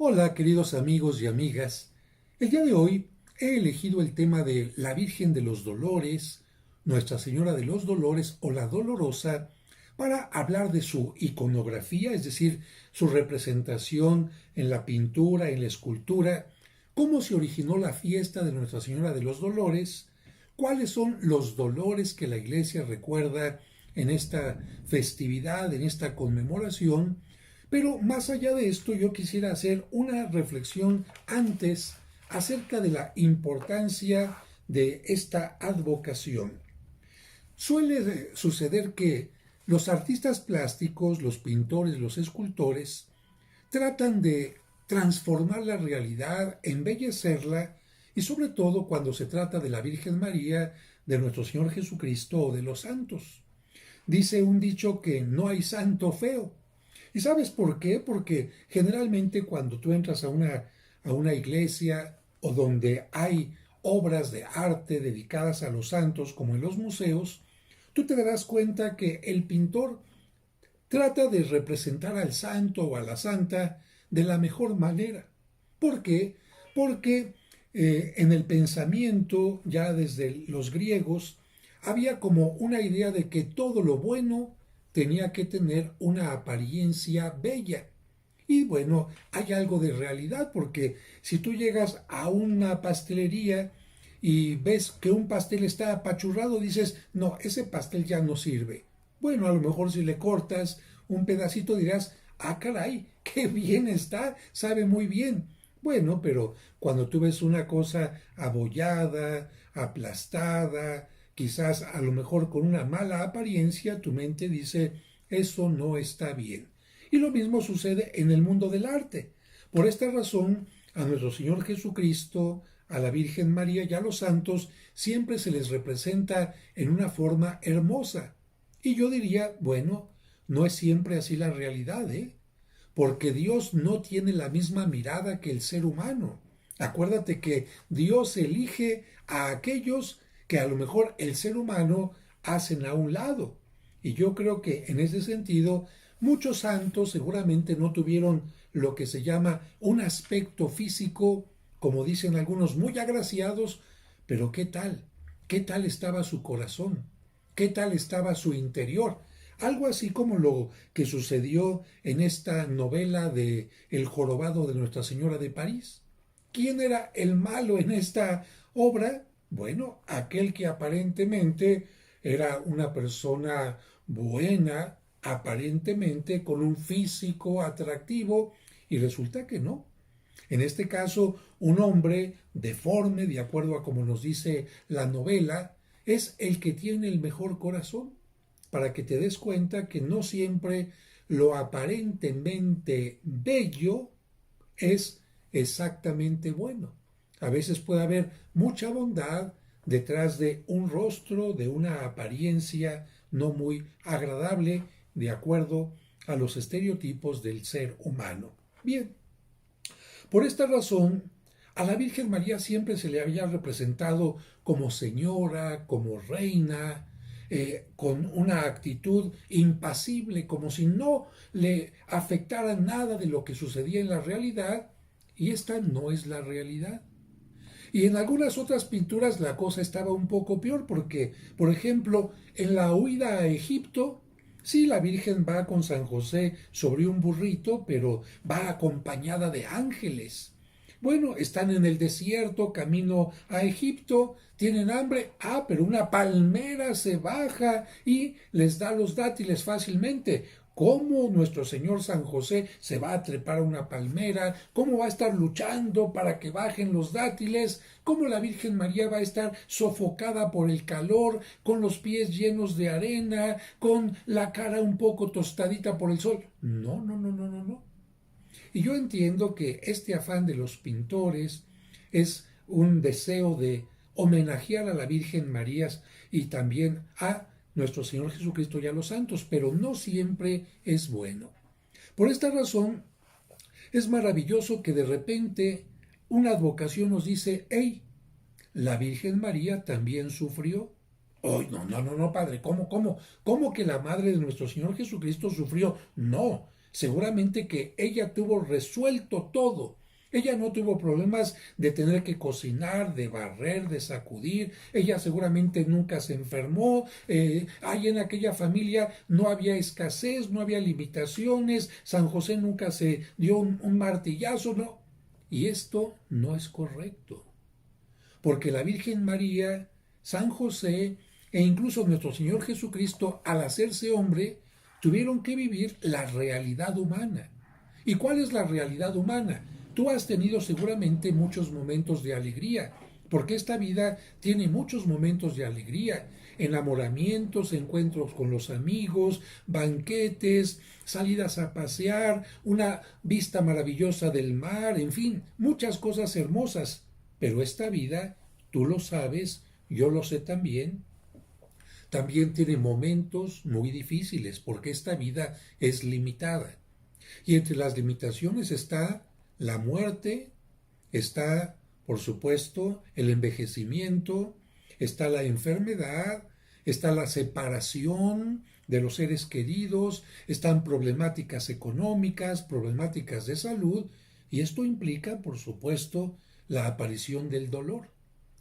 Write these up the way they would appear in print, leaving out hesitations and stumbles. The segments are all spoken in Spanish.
Hola, queridos amigos y amigas. El día de hoy he elegido el tema de la Virgen de los Dolores, Nuestra Señora de los Dolores o la Dolorosa, para hablar de su iconografía, es decir, su representación en la pintura, en la escultura, cómo se originó la fiesta de Nuestra Señora de los Dolores, cuáles son los dolores que la Iglesia recuerda en esta festividad, en esta conmemoración. Pero más allá de esto, yo quisiera hacer una reflexión antes acerca de la importancia de esta advocación. Suele suceder que los artistas plásticos, los pintores, los escultores, tratan de transformar la realidad, embellecerla, y sobre todo cuando se trata de la Virgen María, de nuestro Señor Jesucristo o de los santos. Dice un dicho que no hay santo feo. ¿Y sabes por qué? Porque generalmente cuando tú entras a una iglesia o donde hay obras de arte dedicadas a los santos, como en los museos, tú te darás cuenta que el pintor trata de representar al santo o a la santa de la mejor manera. ¿Por qué? Porque en el pensamiento, ya desde los griegos, había como una idea de que todo lo bueno tenía que tener una apariencia bella. Y bueno, hay algo de realidad, porque si tú llegas a una pastelería y ves que un pastel está apachurrado, dices, no, ese pastel ya no sirve. Bueno, a lo mejor si le cortas un pedacito dirás, ah, caray, qué bien está, sabe muy bien. Bueno, pero cuando tú ves una cosa abollada, aplastada, quizás a lo mejor con una mala apariencia, tu mente dice, eso no está bien. Y lo mismo sucede en el mundo del arte. Por esta razón, a nuestro Señor Jesucristo, a la Virgen María y a los santos siempre se les representa en una forma hermosa. Y yo diría, bueno, no es siempre así la realidad, ¿eh? Porque Dios no tiene la misma mirada que el ser humano. Acuérdate que Dios elige a aquellos que a lo mejor el ser humano hacen a un lado. Y yo creo que en ese sentido muchos santos seguramente no tuvieron lo que se llama un aspecto físico, como dicen algunos, muy agraciados, pero ¿qué tal? ¿Qué tal estaba su corazón? ¿Qué tal estaba su interior? Algo así como lo que sucedió en esta novela de El jorobado de Nuestra Señora de París. ¿Quién era el malo en esta obra? Bueno, aquel que aparentemente era una persona buena, aparentemente con un físico atractivo, y resulta que no. En este caso, un hombre deforme, de acuerdo a como nos dice la novela, es el que tiene el mejor corazón, para que te des cuenta que no siempre lo aparentemente bello es exactamente bueno. A veces puede haber mucha bondad detrás de un rostro, de una apariencia no muy agradable, de acuerdo a los estereotipos del ser humano. Bien, por esta razón, a la Virgen María siempre se le había representado como señora, como reina, con una actitud impasible, como si no le afectara nada de lo que sucedía en la realidad, y esta no es la realidad. Y en algunas otras pinturas la cosa estaba un poco peor porque, por ejemplo, en la huida a Egipto, sí, la Virgen va con San José sobre un burrito, pero va acompañada de ángeles. Bueno, están en el desierto, camino a Egipto, tienen hambre, pero una palmera se baja y les da los dátiles fácilmente. ¿Cómo nuestro Señor San José se va a trepar a una palmera? ¿Cómo va a estar luchando para que bajen los dátiles? ¿Cómo la Virgen María va a estar sofocada por el calor, con los pies llenos de arena, con la cara un poco tostadita por el sol? No, no, no, no, no, no. Y yo entiendo que este afán de los pintores es un deseo de homenajear a la Virgen María y también a nuestro Señor Jesucristo y a los santos, pero no siempre es bueno. Por esta razón, es maravilloso que de repente una advocación nos dice, hey, la Virgen María también sufrió. Oh, no, no, no, no, padre, ¿cómo que la madre de nuestro Señor Jesucristo sufrió? No, Seguramente que ella tuvo resuelto todo. Ella no tuvo problemas de tener que cocinar, de barrer, de sacudir. Ella seguramente nunca se enfermó. Ahí en aquella familia no había escasez, no había limitaciones. San José nunca se dio un martillazo, ¿no? Y esto no es correcto. Porque la Virgen María, San José e incluso nuestro Señor Jesucristo, al hacerse hombre, tuvieron que vivir la realidad humana. ¿Y cuál es la realidad humana? Tú has tenido seguramente muchos momentos de alegría, porque esta vida tiene muchos momentos de alegría, enamoramientos, encuentros con los amigos, banquetes, salidas a pasear, una vista maravillosa del mar, en fin, muchas cosas hermosas. Pero esta vida, tú lo sabes, yo lo sé también tiene momentos muy difíciles, porque esta vida es limitada. Y entre las limitaciones está la muerte, está, por supuesto, el envejecimiento, está la enfermedad, está la separación de los seres queridos, están problemáticas económicas, problemáticas de salud, y esto implica, por supuesto, la aparición del dolor.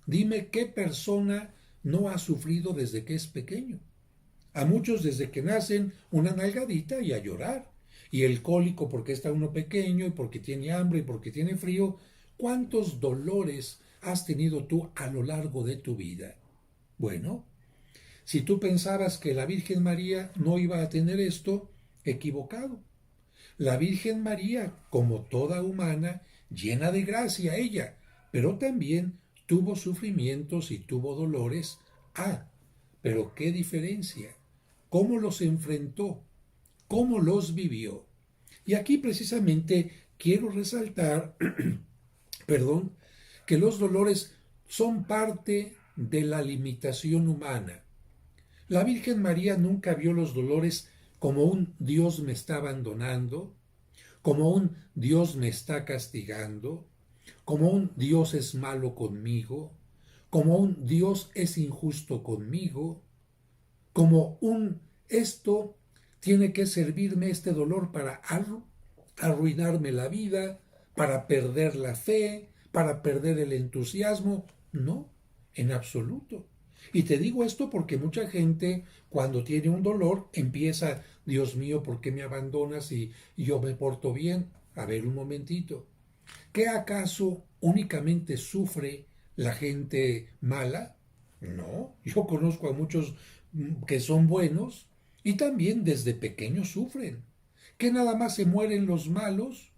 Dime qué persona no ha sufrido desde que es pequeño. A muchos desde que nacen una nalgadita y a llorar. Y el cólico porque está uno pequeño y porque tiene hambre y porque tiene frío. ¿Cuántos dolores has tenido tú a lo largo de tu vida? Bueno, si tú pensabas que la Virgen María no iba a tener esto, equivocado. La Virgen María, como toda humana, llena de gracia ella, pero también tuvo sufrimientos y tuvo dolores. Ah, pero qué diferencia. ¿Cómo los enfrentó? ¿Cómo los vivió? Y aquí precisamente quiero resaltar, perdón, que los dolores son parte de la limitación humana. La Virgen María nunca vio los dolores como un Dios me está abandonando, como un Dios me está castigando, como un Dios es malo conmigo, como un Dios es injusto conmigo, como un esto tiene que servirme este dolor para arruinarme la vida, para perder la fe, para perder el entusiasmo. No, en absoluto. Y te digo esto porque mucha gente cuando tiene un dolor empieza, Dios mío, ¿por qué me abandonas y yo me porto bien? A ver un momentito. ¿Qué acaso únicamente sufre la gente mala? No, yo conozco a muchos que son buenos y también desde pequeños sufren. ¿Que nada más se mueren los malos?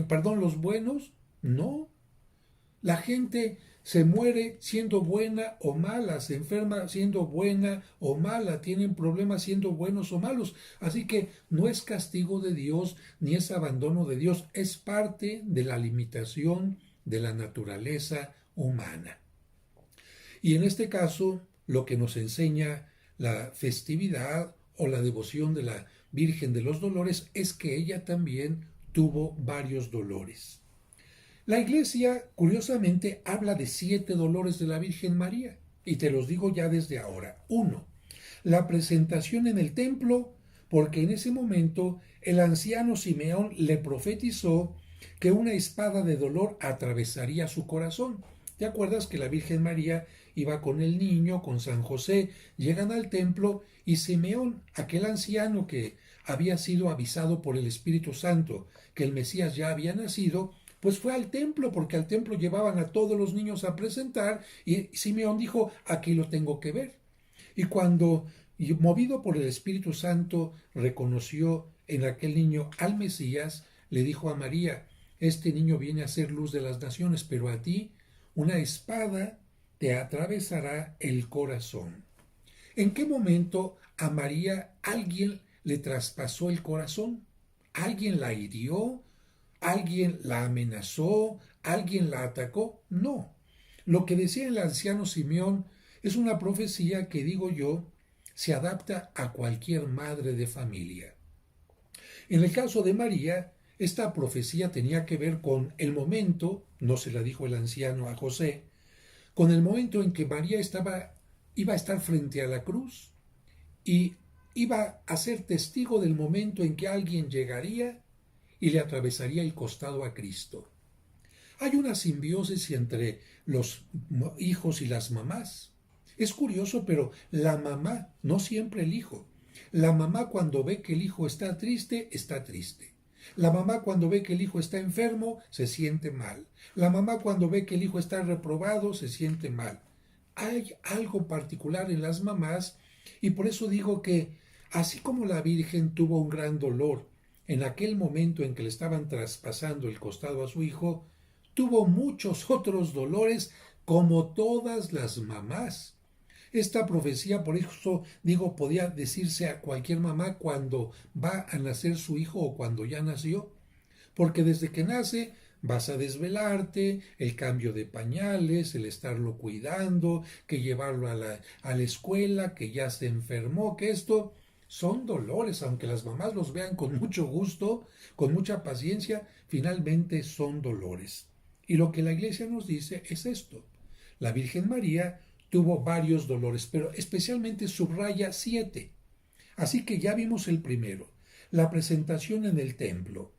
Perdón, los buenos. No, la gente se muere siendo buena o mala, se enferma siendo buena o mala, tienen problemas siendo buenos o malos. Así que no es castigo de Dios ni es abandono de Dios, es parte de la limitación de la naturaleza humana. Y en este caso, lo que nos enseña la festividad o la devoción de la Virgen de los Dolores es que ella también tuvo varios dolores. La Iglesia, curiosamente, habla de 7 dolores de la Virgen María, y te los digo ya desde ahora. 1. La presentación en el templo, porque en ese momento el anciano Simeón le profetizó que una espada de dolor atravesaría su corazón. ¿Te acuerdas que la Virgen María iba con el niño, con San José, llegan al templo y Simeón, aquel anciano que había sido avisado por el Espíritu Santo que el Mesías ya había nacido, pues fue al templo, porque al templo llevaban a todos los niños a presentar, y Simeón dijo, aquí lo tengo que ver. Y cuando, movido por el Espíritu Santo, reconoció en aquel niño al Mesías, le dijo a María, este niño viene a ser luz de las naciones, pero a ti una espada te atravesará el corazón. ¿En qué momento a María alguien le traspasó el corazón? ¿Alguien la hirió? ¿Alguien la amenazó? ¿Alguien la atacó? No. Lo que decía el anciano Simeón es una profecía que, digo yo, se adapta a cualquier madre de familia. En el caso de María, esta profecía tenía que ver con el momento, no se la dijo el anciano a José, con el momento en que María iba a estar frente a la cruz y iba a ser testigo del momento en que alguien llegaría y le atravesaría el costado a Cristo. Hay una simbiosis entre los hijos y las mamás. Es curioso, pero la mamá, no siempre el hijo. La mamá cuando ve que el hijo está triste, está triste. La mamá cuando ve que el hijo está enfermo, se siente mal. La mamá cuando ve que el hijo está reprobado, se siente mal. Hay algo particular en las mamás y por eso digo que así como la Virgen tuvo un gran dolor en aquel momento en que le estaban traspasando el costado a su hijo, tuvo muchos otros dolores como todas las mamás. Esta profecía, por eso digo, podía decirse a cualquier mamá cuando va a nacer su hijo o cuando ya nació, porque desde que nace vas a desvelarte, el cambio de pañales, el estarlo cuidando, que llevarlo a la escuela, que ya se enfermó, que esto son dolores, aunque las mamás los vean con mucho gusto, con mucha paciencia, finalmente son dolores. Y lo que la Iglesia nos dice es esto. La Virgen María tuvo varios dolores, pero especialmente subraya 7. Así que ya vimos el primero, la presentación en el templo.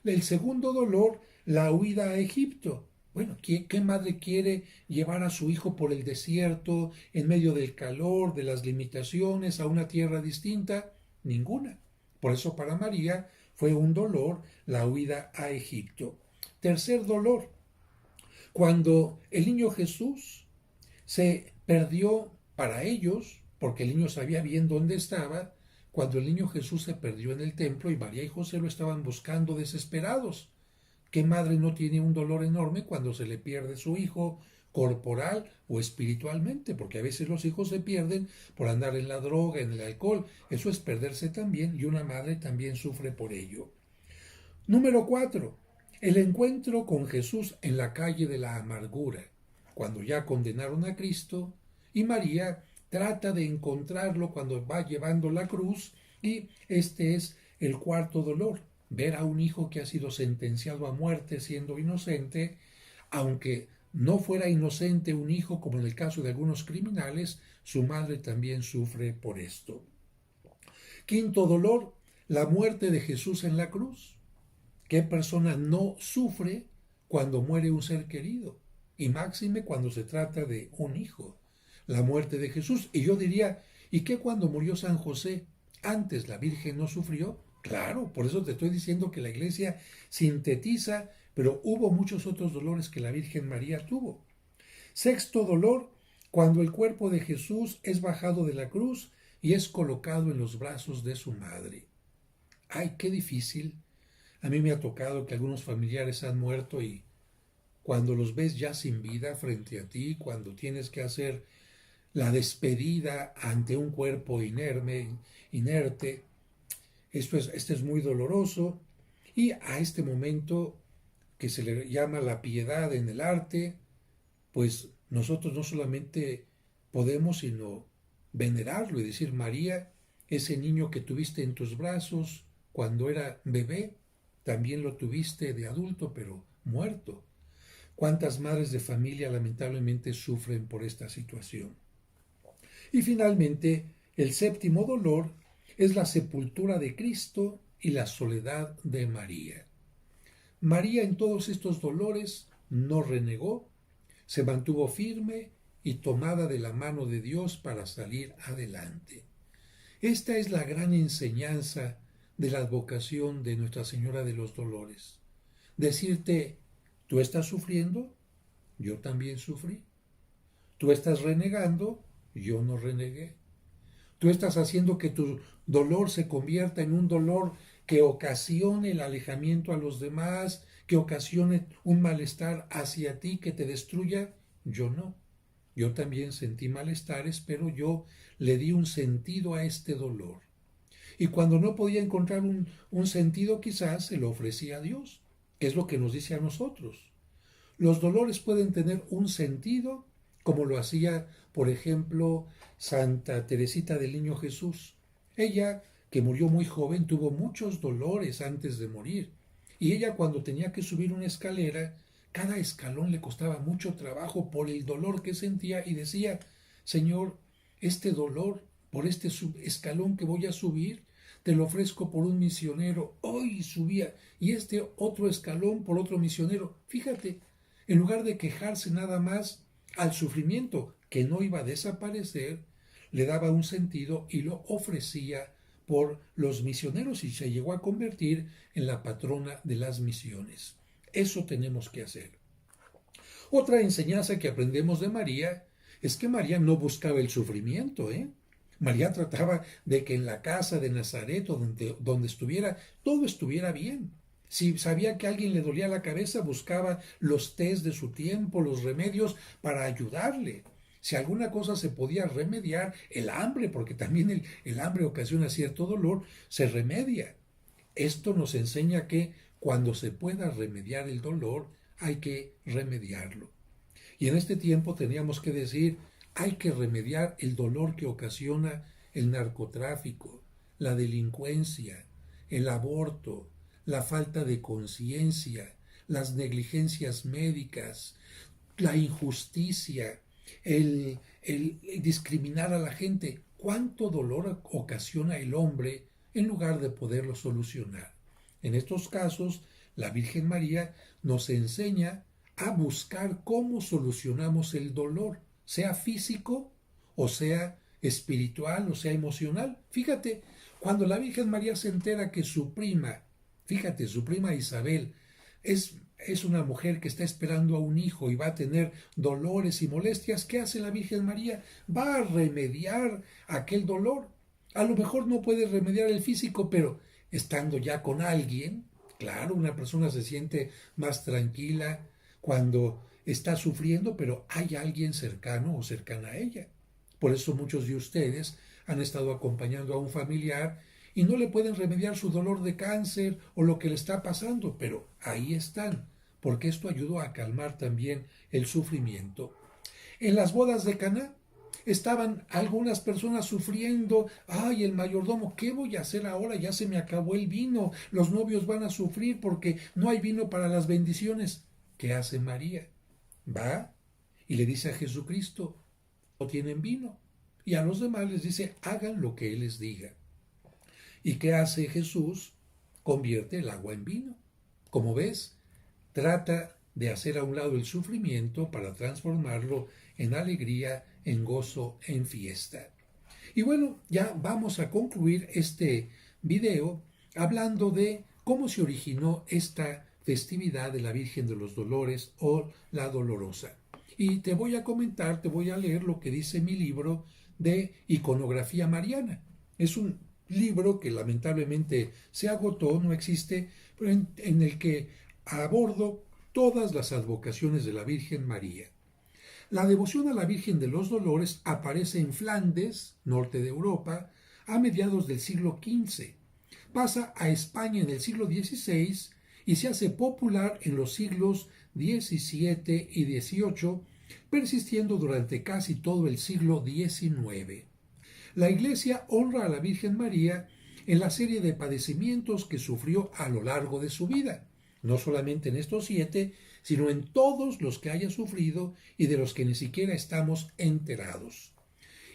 El segundo dolor, la huida a Egipto. Bueno, ¿qué madre quiere llevar a su hijo por el desierto, en medio del calor, de las limitaciones, a una tierra distinta? Ninguna. Por eso para María fue un dolor la huida a Egipto. Tercer dolor, cuando el niño Jesús se perdió para ellos, porque el niño sabía bien dónde estaba, cuando el niño Jesús se perdió en el templo y María y José lo estaban buscando desesperados. ¿Qué madre no tiene un dolor enorme cuando se le pierde su hijo corporal o espiritualmente? Porque a veces los hijos se pierden por andar en la droga, en el alcohol. Eso es perderse también y una madre también sufre por ello. Número 4. El encuentro con Jesús en la calle de la amargura, cuando ya condenaron a Cristo, y María trata de encontrarlo cuando va llevando la cruz, y este es el cuarto dolor, ver a un hijo que ha sido sentenciado a muerte siendo inocente, aunque no fuera inocente un hijo como en el caso de algunos criminales, su madre también sufre por esto. Quinto dolor, la muerte de Jesús en la cruz. ¿Qué persona no sufre cuando muere un ser querido? Y máxime cuando se trata de un hijo. La muerte de Jesús. Y yo diría, ¿y qué cuando murió San José? ¿Antes la Virgen no sufrió? Claro, por eso te estoy diciendo que la Iglesia sintetiza, pero hubo muchos otros dolores que la Virgen María tuvo. Sexto dolor, cuando el cuerpo de Jesús es bajado de la cruz y es colocado en los brazos de su madre. ¡Ay, qué difícil! A mí me ha tocado que algunos familiares han muerto y cuando los ves ya sin vida frente a ti, cuando tienes que hacer la despedida ante un cuerpo inerte, esto es muy doloroso. Y a este momento que se le llama la piedad en el arte, pues nosotros no solamente podemos sino venerarlo y decir, María, ese niño que tuviste en tus brazos cuando era bebé, también lo tuviste de adulto, pero muerto. ¿Cuántas madres de familia lamentablemente sufren por esta situación? Y finalmente, el séptimo dolor es la sepultura de Cristo y la soledad de María. María en todos estos dolores no renegó, se mantuvo firme y tomada de la mano de Dios para salir adelante. Esta es la gran enseñanza de la advocación de Nuestra Señora de los Dolores. Decirte, tú estás sufriendo, yo también sufrí. Tú estás renegando, yo no renegué. Tú estás haciendo que tu dolor se convierta en un dolor que ocasione el alejamiento a los demás, que ocasione un malestar hacia ti, que te destruya. Yo no. Yo también sentí malestares, pero yo le di un sentido a este dolor. Y cuando no podía encontrar un sentido, quizás se lo ofrecía a Dios, que es lo que nos dice a nosotros. Los dolores pueden tener un sentido, como lo hacía, por ejemplo, Santa Teresita del Niño Jesús. Ella, que murió muy joven, tuvo muchos dolores antes de morir. Y ella cuando tenía que subir una escalera, cada escalón le costaba mucho trabajo por el dolor que sentía y decía, Señor, este dolor por este escalón que voy a subir, te lo ofrezco por un misionero. Hoy subía, y este otro escalón por otro misionero. Fíjate, en lugar de quejarse nada más al sufrimiento que no iba a desaparecer, le daba un sentido y lo ofrecía por los misioneros y se llegó a convertir en la patrona de las misiones. Eso tenemos que hacer. Otra enseñanza que aprendemos de María es que María no buscaba el sufrimiento, María trataba de que en la casa de Nazaret o donde estuviera, todo estuviera bien. Si sabía que a alguien le dolía la cabeza, buscaba los tés de su tiempo, los remedios para ayudarle. Si alguna cosa se podía remediar, el hambre, porque también el hambre ocasiona cierto dolor, se remedia. Esto nos enseña que cuando se pueda remediar el dolor, hay que remediarlo. Y en este tiempo teníamos que decir, hay que remediar el dolor que ocasiona el narcotráfico, la delincuencia, el aborto, la falta de conciencia, las negligencias médicas, la injusticia, el discriminar a la gente. ¿Cuánto dolor ocasiona el hombre en lugar de poderlo solucionar? En estos casos, la Virgen María nos enseña a buscar cómo solucionamos el dolor, sea físico o sea espiritual o sea emocional. Fíjate, cuando la Virgen María se entera que su prima, fíjate, su prima Isabel, es una mujer que está esperando a un hijo y va a tener dolores y molestias, ¿qué hace la Virgen María? Va a remediar aquel dolor. A lo mejor no puede remediar el físico, pero estando ya con alguien, claro, una persona se siente más tranquila cuando está sufriendo, pero hay alguien cercano o cercana a ella. Por eso muchos de ustedes han estado acompañando a un familiar y no le pueden remediar su dolor de cáncer o lo que le está pasando, pero ahí están, porque esto ayudó a calmar también el sufrimiento. En las bodas de Caná estaban algunas personas sufriendo. Ay, el mayordomo, ¿qué voy a hacer ahora? Ya se me acabó el vino. Los novios van a sufrir porque no hay vino para las bendiciones. ¿Qué hace María? Va y le dice a Jesucristo, no tienen vino. Y a los demás les dice, hagan lo que Él les diga. ¿Y qué hace Jesús? Convierte el agua en vino. Como ves, trata de hacer a un lado el sufrimiento para transformarlo en alegría, en gozo, en fiesta. Y bueno, ya vamos a concluir este video hablando de cómo se originó esta festividad de la Virgen de los Dolores o la Dolorosa. Y te voy a comentar, te voy a leer lo que dice mi libro de iconografía mariana. Es un libro que lamentablemente se agotó, no existe, pero en el que abordo todas las advocaciones de la Virgen María. La devoción a la Virgen de los Dolores aparece en Flandes, norte de Europa, a mediados del siglo XV. Pasa a España en el siglo XVI y se hace popular en los siglos XVII y XVIII, persistiendo durante casi todo el siglo XIX. La Iglesia honra a la Virgen María en la serie de padecimientos que sufrió a lo largo de su vida, no solamente en estos 7, sino en todos los que haya sufrido y de los que ni siquiera estamos enterados.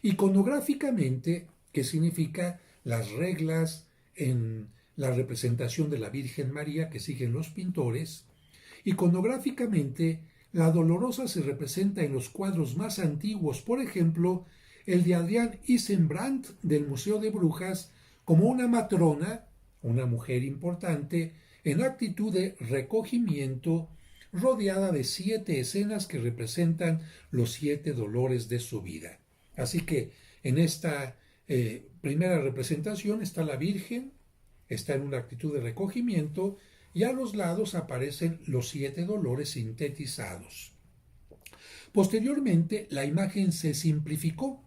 Iconográficamente, ¿qué significa? Las reglas en la representación de la Virgen María que siguen los pintores. Iconográficamente, la Dolorosa se representa en los cuadros más antiguos, por ejemplo, el de Adrián Ysembrandt del Museo de Brujas, como una matrona, una mujer importante, en actitud de recogimiento, rodeada de 7 escenas que representan los 7 dolores de su vida. Así que en esta primera representación está la Virgen, está en una actitud de recogimiento, y a los lados aparecen los 7 dolores sintetizados. Posteriormente, la imagen se simplificó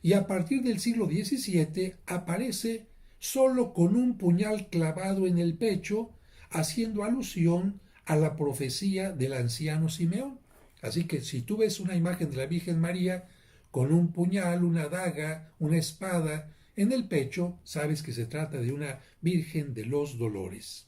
y a partir del siglo XVII aparece solo con un puñal clavado en el pecho, haciendo alusión a la profecía del anciano Simeón. Así que si tú ves una imagen de la Virgen María con un puñal, una daga, una espada en el pecho, sabes que se trata de una Virgen de los Dolores.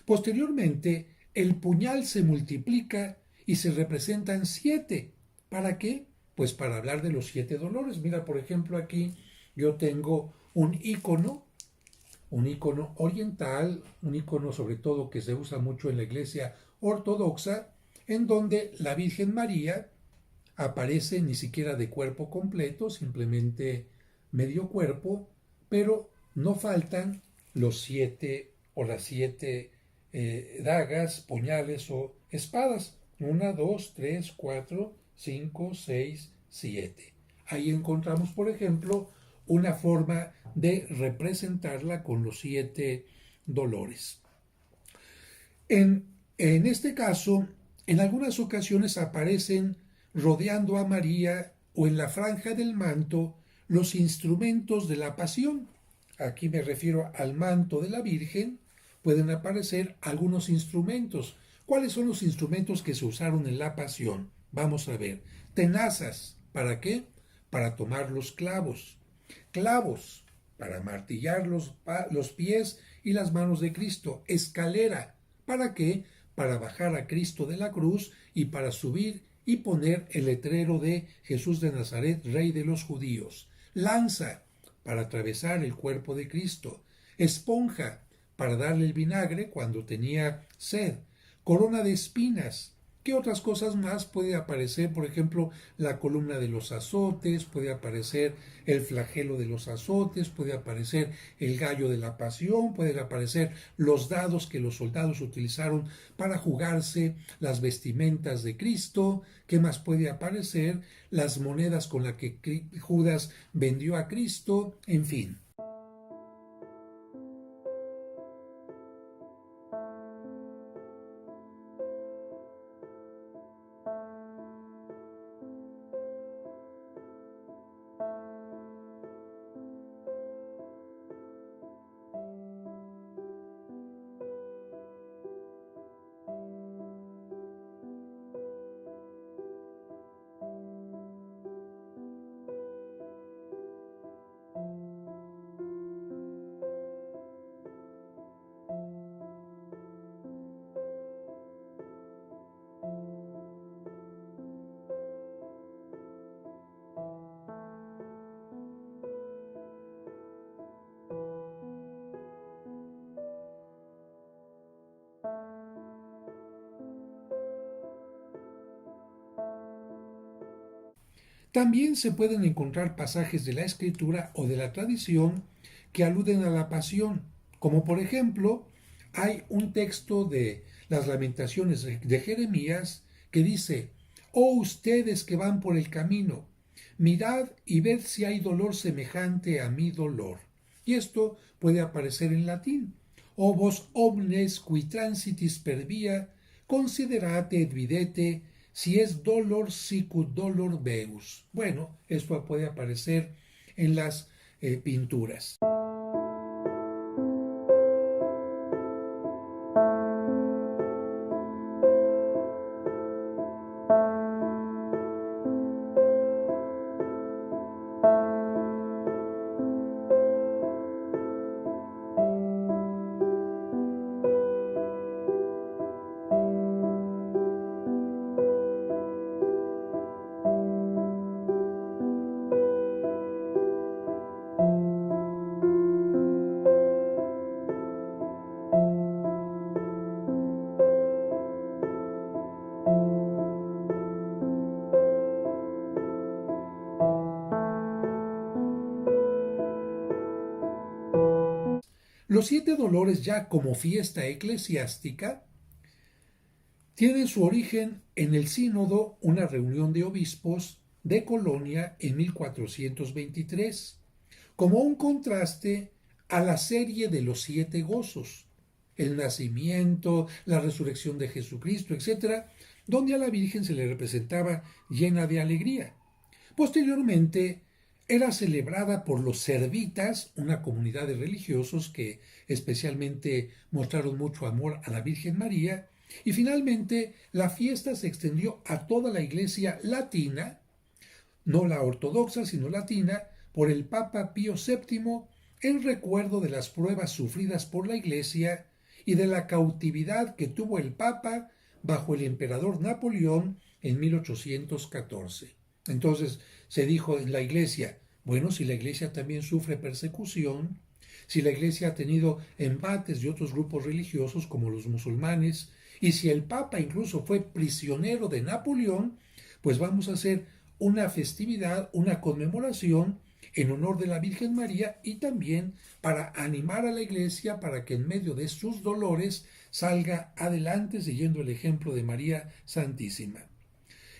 Posteriormente, el puñal se multiplica y se representan 7. ¿Para qué? Pues para hablar de los 7 dolores. Mira, por ejemplo, aquí yo tengo un icono oriental, un icono sobre todo que se usa mucho en la iglesia ortodoxa, en donde la Virgen María aparece ni siquiera de cuerpo completo, simplemente medio cuerpo, pero no faltan los 7 o las 7 dagas, puñales o espadas. 1, 2, 3, 4, 5, 6, 7. Ahí encontramos, por ejemplo, una forma de representarla con los 7 dolores. En este caso, en algunas ocasiones aparecen rodeando a María o en la franja del manto los instrumentos de la pasión. Aquí me refiero al manto de la Virgen. Pueden aparecer algunos instrumentos. ¿Cuáles son los instrumentos que se usaron en la pasión? Vamos a ver. Tenazas. ¿Para qué? Para tomar los clavos. Clavos. Para martillar los pies y las manos de Cristo. Escalera. ¿Para qué? Para bajar a Cristo de la cruz y para subir y poner el letrero de Jesús de Nazaret, Rey de los Judíos. Lanza, para atravesar el cuerpo de Cristo. Esponja, para darle el vinagre cuando tenía sed. Corona de espinas. ¿Qué otras cosas más puede aparecer? Por ejemplo, la columna de los azotes, puede aparecer el flagelo de los azotes, puede aparecer el gallo de la pasión, pueden aparecer los dados que los soldados utilizaron para jugarse las vestimentas de Cristo. ¿Qué más puede aparecer? Las monedas con las que Judas vendió a Cristo, en fin. También se pueden encontrar pasajes de la Escritura o de la tradición que aluden a la pasión, como por ejemplo hay un texto de las Lamentaciones de Jeremías que dice: «Oh ustedes que van por el camino, mirad y ved si hay dolor semejante a mi dolor». Y esto puede aparecer en latín: «O vos omnes qui transitis per via, considerate et videte si es dolor sicut dolor veus». Bueno, esto puede aparecer en las pinturas. Los 7 dolores, ya como fiesta eclesiástica, tienen su origen en el Sínodo, una reunión de obispos de Colonia en 1423, como un contraste a la serie de los 7 gozos, el nacimiento, la resurrección de Jesucristo, etc., donde a la Virgen se le representaba llena de alegría. Posteriormente, era celebrada por los servitas, una comunidad de religiosos que especialmente mostraron mucho amor a la Virgen María, y finalmente la fiesta se extendió a toda la Iglesia latina, no la ortodoxa sino latina, por el Papa Pío VII, en recuerdo de las pruebas sufridas por la Iglesia y de la cautividad que tuvo el Papa bajo el emperador Napoleón en 1814. Entonces se dijo en la Iglesia: Bueno, si la Iglesia también sufre persecución, si la Iglesia ha tenido embates de otros grupos religiosos como los musulmanes, y si el Papa incluso fue prisionero de Napoleón, pues vamos a hacer una festividad, una conmemoración en honor de la Virgen María y también para animar a la Iglesia para que en medio de sus dolores salga adelante siguiendo el ejemplo de María Santísima.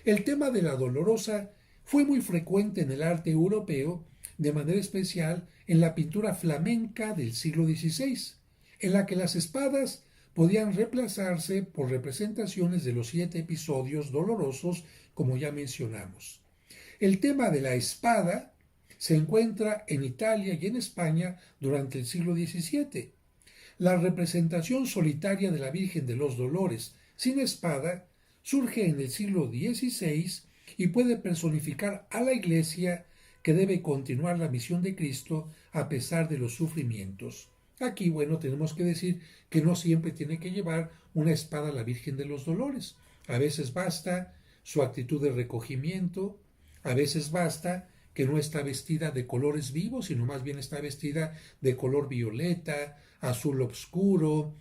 El tema de la dolorosa fue muy frecuente en el arte europeo, de manera especial en la pintura flamenca del siglo XVI, en la que las espadas podían reemplazarse por representaciones de los 7 episodios dolorosos, como ya mencionamos. El tema de la espada se encuentra en Italia y en España durante el siglo XVII. La representación solitaria de la Virgen de los Dolores sin espada surge en el siglo XVI y puede personificar a la Iglesia que debe continuar la misión de Cristo a pesar de los sufrimientos. Aquí, bueno, tenemos que decir que no siempre tiene que llevar una espada la Virgen de los Dolores. A veces basta su actitud de recogimiento, a veces basta que no está vestida de colores vivos, sino más bien está vestida de color violeta, azul oscuro,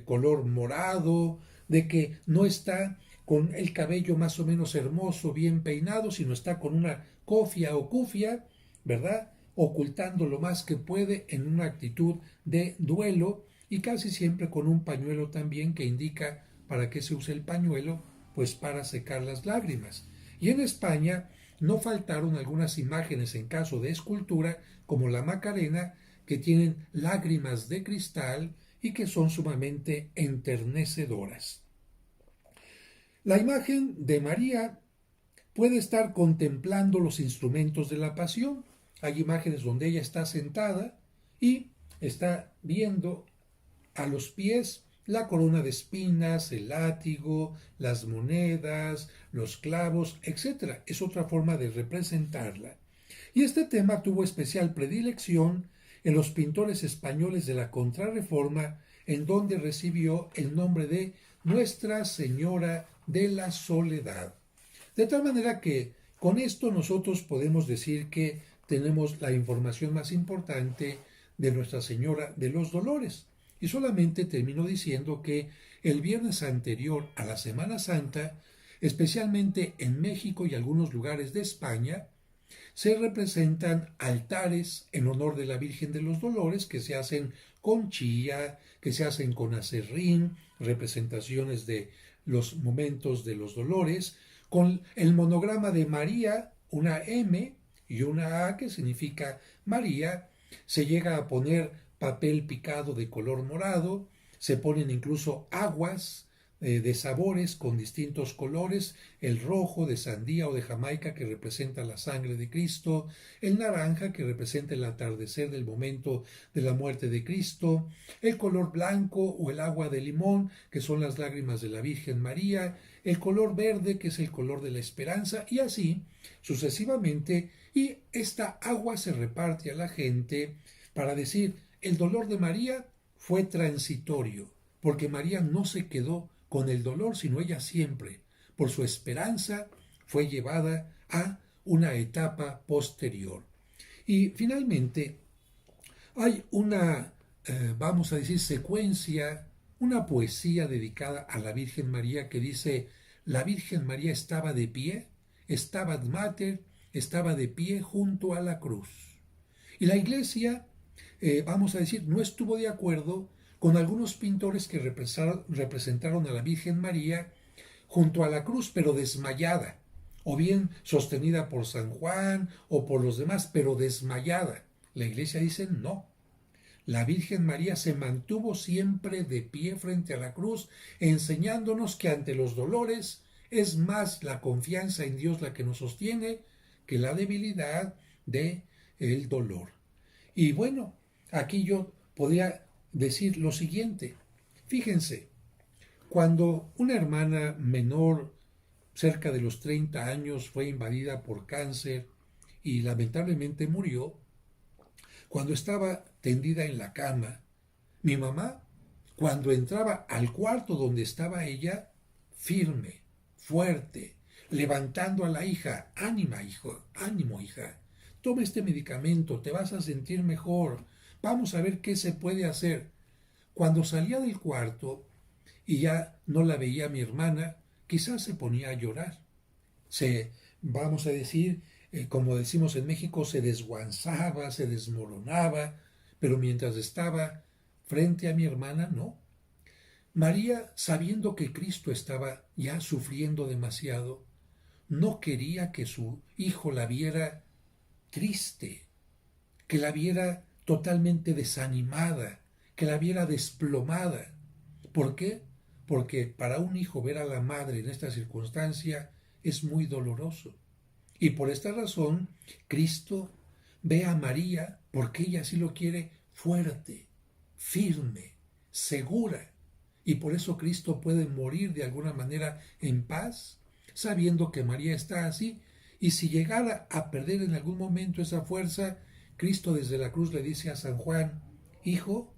color morado, de que no está con el cabello más o menos hermoso, bien peinado, sino está con una cofia o cufia, ¿verdad? Ocultando lo más que puede en una actitud de duelo y casi siempre con un pañuelo también que indica para qué se usa el pañuelo, pues para secar las lágrimas. Y en España no faltaron algunas imágenes en caso de escultura, como la Macarena, que tienen lágrimas de cristal y que son sumamente enternecedoras. La imagen de María puede estar contemplando los instrumentos de la pasión. Hay imágenes donde ella está sentada y está viendo a los pies la corona de espinas, el látigo, las monedas, los clavos, etc. Es otra forma de representarla. Y este tema tuvo especial predilección en los pintores españoles de la Contrarreforma, en donde recibió el nombre de Nuestra Señora de la Soledad. De tal manera que con esto nosotros podemos decir que tenemos la información más importante de Nuestra Señora de los Dolores. Y solamente termino diciendo que el viernes anterior a la Semana Santa, especialmente en México y algunos lugares de España, se representan altares en honor de la Virgen de los Dolores que se hacen con chía, que se hacen con aserrín, representaciones de los momentos de los dolores, con el monograma de María, una M y una A que significa María, se llega a poner papel picado de color morado, se ponen incluso aguas de sabores con distintos colores, el rojo de sandía o de Jamaica que representa la sangre de Cristo, el naranja que representa el atardecer del momento de la muerte de Cristo, el color blanco o el agua de limón que son las lágrimas de la Virgen María, el color verde que es el color de la esperanza y así sucesivamente, y esta agua se reparte a la gente para decir el dolor de María fue transitorio, porque María no se quedó con el dolor, sino ella siempre, por su esperanza, fue llevada a una etapa posterior. Y finalmente, hay una, vamos a decir, secuencia, una poesía dedicada a la Virgen María que dice, la Virgen María estaba de pie, Stabat Mater, estaba de pie junto a la cruz. Y la Iglesia, vamos a decir, no estuvo de acuerdo con algunos pintores que representaron a la Virgen María junto a la cruz, pero desmayada, o bien sostenida por San Juan o por los demás, pero desmayada. La Iglesia dice no. La Virgen María se mantuvo siempre de pie frente a la cruz, enseñándonos que ante los dolores es más la confianza en Dios la que nos sostiene que la debilidad del dolor. Y bueno, aquí yo podría decir lo siguiente. Fíjense, cuando una hermana menor, cerca de los 30 años, fue invadida por cáncer y lamentablemente murió, cuando estaba tendida en la cama, mi mamá, cuando entraba al cuarto donde estaba ella, firme, fuerte, levantando a la hija, ánimo hija, toma este medicamento, te vas a sentir mejor, vamos a ver qué se puede hacer. Cuando salía del cuarto y ya no la veía mi hermana, quizás se ponía a llorar. Vamos a decir, como decimos en México, se desguanzaba, se desmoronaba, pero mientras estaba frente a mi hermana, no. María, sabiendo que Cristo estaba ya sufriendo demasiado, no quería que su hijo la viera triste, que la viera totalmente desanimada, que la viera desplomada. ¿Por qué? Porque para un hijo ver a la madre en esta circunstancia es muy doloroso. Y por esta razón, Cristo ve a María, porque ella sí lo quiere, fuerte, firme, segura. Y por eso Cristo puede morir de alguna manera en paz, sabiendo que María está así. Y si llegara a perder en algún momento esa fuerza, Cristo desde la cruz le dice a San Juan, hijo,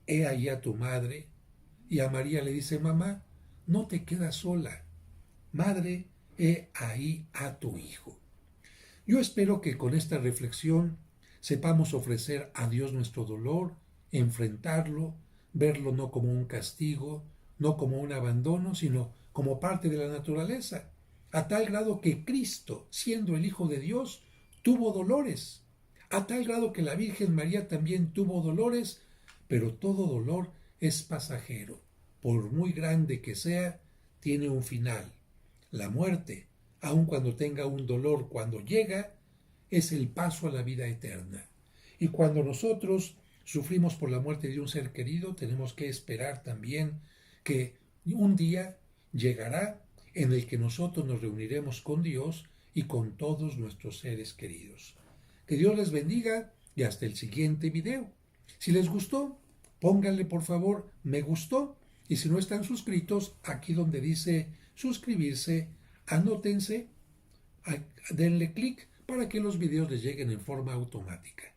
he ahí a tu madre. Y a María le dice, mamá, no te quedas sola. Madre, he ahí a tu hijo. Yo espero que con esta reflexión sepamos ofrecer a Dios nuestro dolor, enfrentarlo, verlo no como un castigo, no como un abandono, sino como parte de la naturaleza, a tal grado que Cristo, siendo el Hijo de Dios, tuvo dolores, a tal grado que la Virgen María también tuvo dolores, pero todo dolor es pasajero. Por muy grande que sea, tiene un final. La muerte, aun cuando tenga un dolor, cuando llega, es el paso a la vida eterna. Y cuando nosotros sufrimos por la muerte de un ser querido, tenemos que esperar también que un día llegará en el que nosotros nos reuniremos con Dios y con todos nuestros seres queridos. Que Dios les bendiga y hasta el siguiente video. Si les gustó, pónganle por favor me gustó, y si no están suscritos, aquí donde dice suscribirse, anótense, denle clic para que los videos les lleguen en forma automática.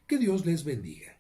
Que Dios les bendiga.